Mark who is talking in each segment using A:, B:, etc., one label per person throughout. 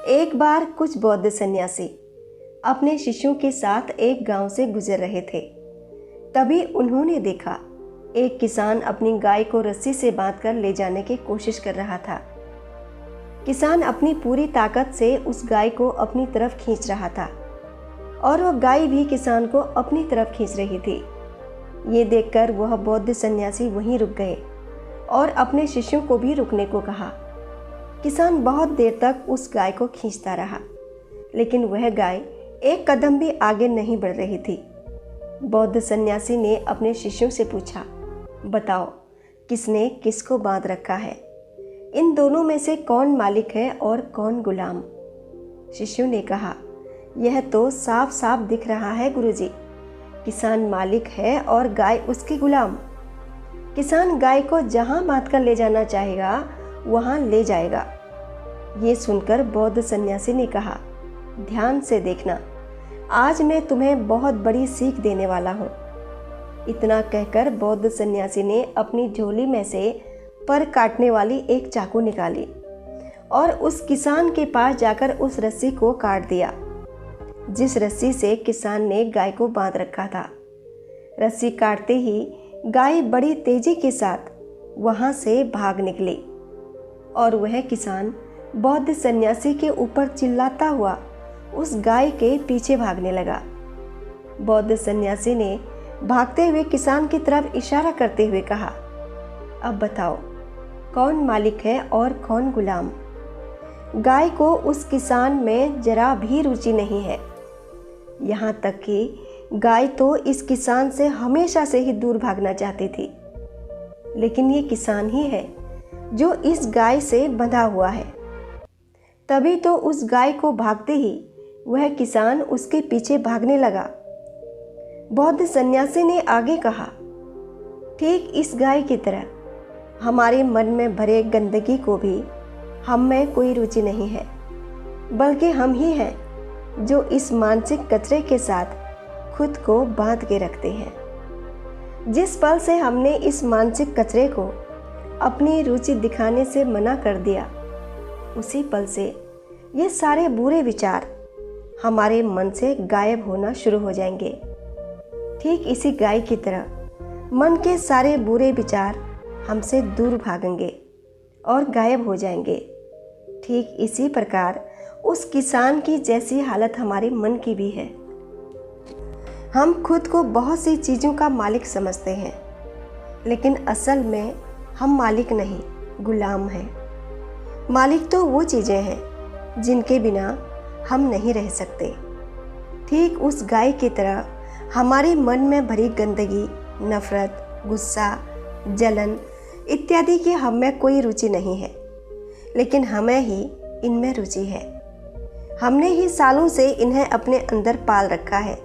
A: एक बार कुछ बौद्ध सन्यासी अपने शिष्यों के साथ एक गांव से गुजर रहे थे। तभी उन्होंने देखा एक किसान अपनी गाय को रस्सी से बांधकर ले जाने की कोशिश कर रहा था। किसान अपनी पूरी ताकत से उस गाय को अपनी तरफ खींच रहा था और वह गाय भी किसान को अपनी तरफ खींच रही थी। ये देखकर वह बौद्ध सन्यासी वहीं रुक गए और अपने शिष्यों को भी रुकने को कहा। किसान बहुत देर तक उस गाय को खींचता रहा, लेकिन वह गाय एक कदम भी आगे नहीं बढ़ रही थी। बौद्ध सन्यासी ने अपने शिष्यों से पूछा, बताओ किसने किसको बांध रखा है? इन दोनों में से कौन मालिक है और कौन गुलाम? शिष्यों ने कहा, यह तो साफ साफ दिख रहा है गुरुजी। किसान मालिक है और गाय उसकी गुलाम। किसान गाय को जहां बांधकर ले जाना चाहेगा वहां ले जाएगा। ये सुनकर बौद्ध सन्यासी ने कहा, ध्यान से देखना, आज मैं तुम्हें बहुत बड़ी सीख देने वाला हूँ। इतना कहकर बौद्ध सन्यासी ने अपनी झोली में से पर काटने वाली एक चाकू निकाली और उस किसान के पास जाकर उस रस्सी को काट दिया, जिस रस्सी से किसान ने गाय को बांध रखा था। रस्सी काटते ही गाय बड़ी तेजी के साथ वहां से भाग निकली और वह किसान बौद्ध सन्यासी के ऊपर चिल्लाता हुआ उस गाय के पीछे भागने लगा। बौद्ध सन्यासी ने भागते हुए किसान की तरफ इशारा करते हुए कहा, अब बताओ कौन मालिक है और कौन गुलाम? गाय को उस किसान में जरा भी रुचि नहीं है। यहाँ तक कि गाय तो इस किसान से हमेशा से ही दूर भागना चाहती थी, लेकिन ये किसान ही है जो इस गाय से बंधा हुआ है। तभी तो उस गाय को भागते ही वह किसान उसके पीछे भागने लगा। बौद्ध सन्यासी ने आगे कहा, ठीक इस गाय की तरह हमारे मन में भरे गंदगी को भी हम में कोई रुचि नहीं है, बल्कि हम ही हैं जो इस मानसिक कचरे के साथ खुद को बांध के रखते हैं। जिस पल से हमने इस मानसिक कचरे को अपनी रुचि दिखाने से मना कर दिया, उसी पल से ये सारे बुरे विचार हमारे मन से गायब होना शुरू हो जाएंगे। ठीक इसी गाय की तरह मन के सारे बुरे विचार हमसे दूर भागेंगे और गायब हो जाएंगे। ठीक इसी प्रकार उस किसान की जैसी हालत हमारे मन की भी है। हम खुद को बहुत सी चीज़ों का मालिक समझते हैं, लेकिन असल में हम मालिक नहीं, गुलाम हैं। मालिक तो वो चीज़ें हैं जिनके बिना हम नहीं रह सकते। ठीक उस गाय की तरह हमारे मन में भरी गंदगी, नफरत, गुस्सा, जलन इत्यादि की हम में कोई रुचि नहीं है, लेकिन हमें ही इनमें रुचि है। हमने ही सालों से इन्हें अपने अंदर पाल रखा है,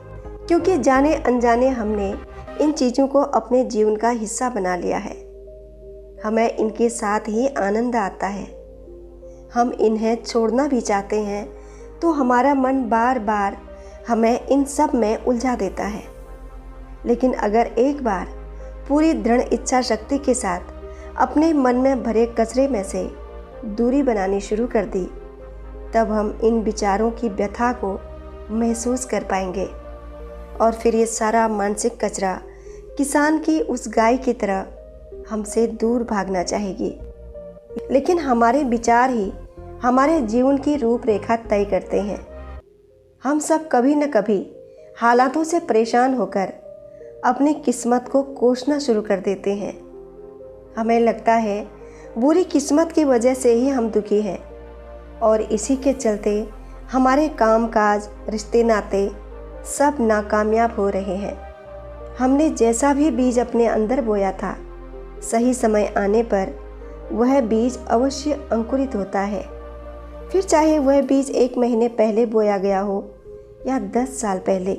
A: क्योंकि जाने अनजाने हमने इन चीज़ों को अपने जीवन का हिस्सा बना लिया है। हमें इनके साथ ही आनंद आता है। हम इन्हें छोड़ना भी चाहते हैं तो हमारा मन बार बार हमें इन सब में उलझा देता है। लेकिन अगर एक बार पूरी दृढ़ इच्छा शक्ति के साथ अपने मन में भरे कचरे में से दूरी बनानी शुरू कर दी, तब हम इन विचारों की व्यथा को महसूस कर पाएंगे और फिर ये सारा मानसिक कचरा किसान की उस गाय की तरह हमसे दूर भागना चाहेगी। लेकिन हमारे विचार ही हमारे जीवन की रूपरेखा तय करते हैं। हम सब कभी न कभी हालातों से परेशान होकर अपनी किस्मत को कोसना शुरू कर देते हैं। हमें लगता है बुरी किस्मत की वजह से ही हम दुखी हैं और इसी के चलते हमारे कामकाज, रिश्ते नाते सब नाकामयाब हो रहे हैं। हमने जैसा भी बीज अपने अंदर बोया था, सही समय आने पर वह बीज अवश्य अंकुरित होता है। फिर चाहे वह बीज 1 महीने पहले बोया गया हो या 10 साल पहले,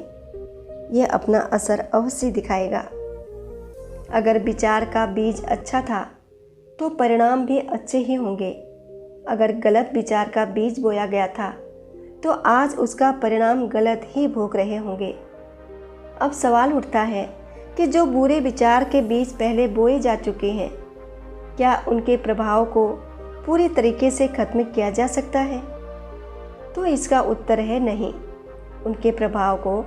A: यह अपना असर अवश्य दिखाएगा। अगर विचार का बीज अच्छा था तो परिणाम भी अच्छे ही होंगे। अगर गलत विचार का बीज बोया गया था तो आज उसका परिणाम गलत ही भोग रहे होंगे। अब सवाल उठता है कि जो बुरे विचार के बीज पहले बोए जा चुके हैं, क्या उनके प्रभाव को पूरी तरीके से खत्म किया जा सकता है? तो इसका उत्तर है नहीं। उनके प्रभाव को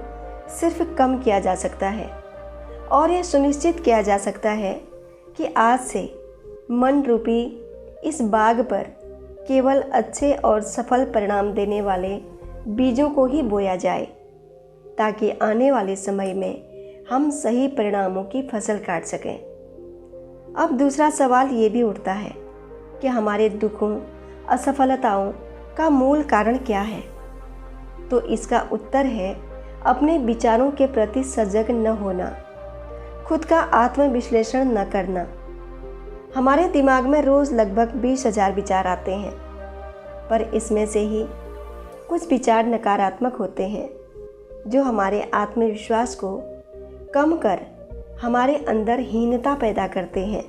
A: सिर्फ कम किया जा सकता है और यह सुनिश्चित किया जा सकता है कि आज से मन रूपी इस बाग पर केवल अच्छे और सफल परिणाम देने वाले बीजों को ही बोया जाए, ताकि आने वाले समय में हम सही परिणामों की फसल काट सकें। अब दूसरा सवाल ये भी उठता है कि हमारे दुखों, असफलताओं का मूल कारण क्या है? तो इसका उत्तर है अपने विचारों के प्रति सजग न होना, खुद का आत्मविश्लेषण न करना। हमारे दिमाग में रोज़ लगभग 20,000 विचार आते हैं, पर इसमें से ही कुछ विचार नकारात्मक होते हैं जो हमारे आत्मविश्वास को कम कर हमारे अंदर हीनता पैदा करते हैं,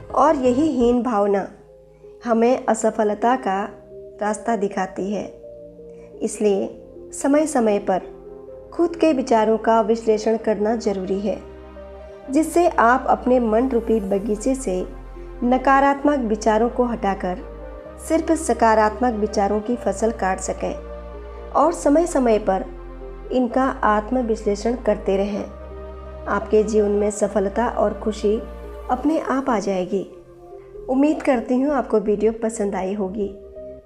A: और यही हीन भावना हमें असफलता का रास्ता दिखाती है। इसलिए समय समय पर खुद के विचारों का विश्लेषण करना जरूरी है, जिससे आप अपने मन रूपी बगीचे से नकारात्मक विचारों को हटाकर सिर्फ सकारात्मक विचारों की फसल काट सकें और समय समय पर इनका आत्म विश्लेषण करते रहें। आपके जीवन में सफलता और खुशी अपने आप आ जाएगी। उम्मीद करती हूँ आपको वीडियो पसंद आई होगी।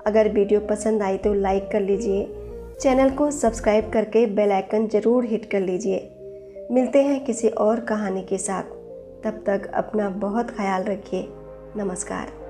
A: अगर वीडियो पसंद आई तो लाइक कर लीजिए, चैनल को सब्सक्राइब करके बेल आइकन ज़रूर हिट कर लीजिए। मिलते हैं किसी और कहानी के साथ। तब तक अपना बहुत ख्याल रखिए। नमस्कार।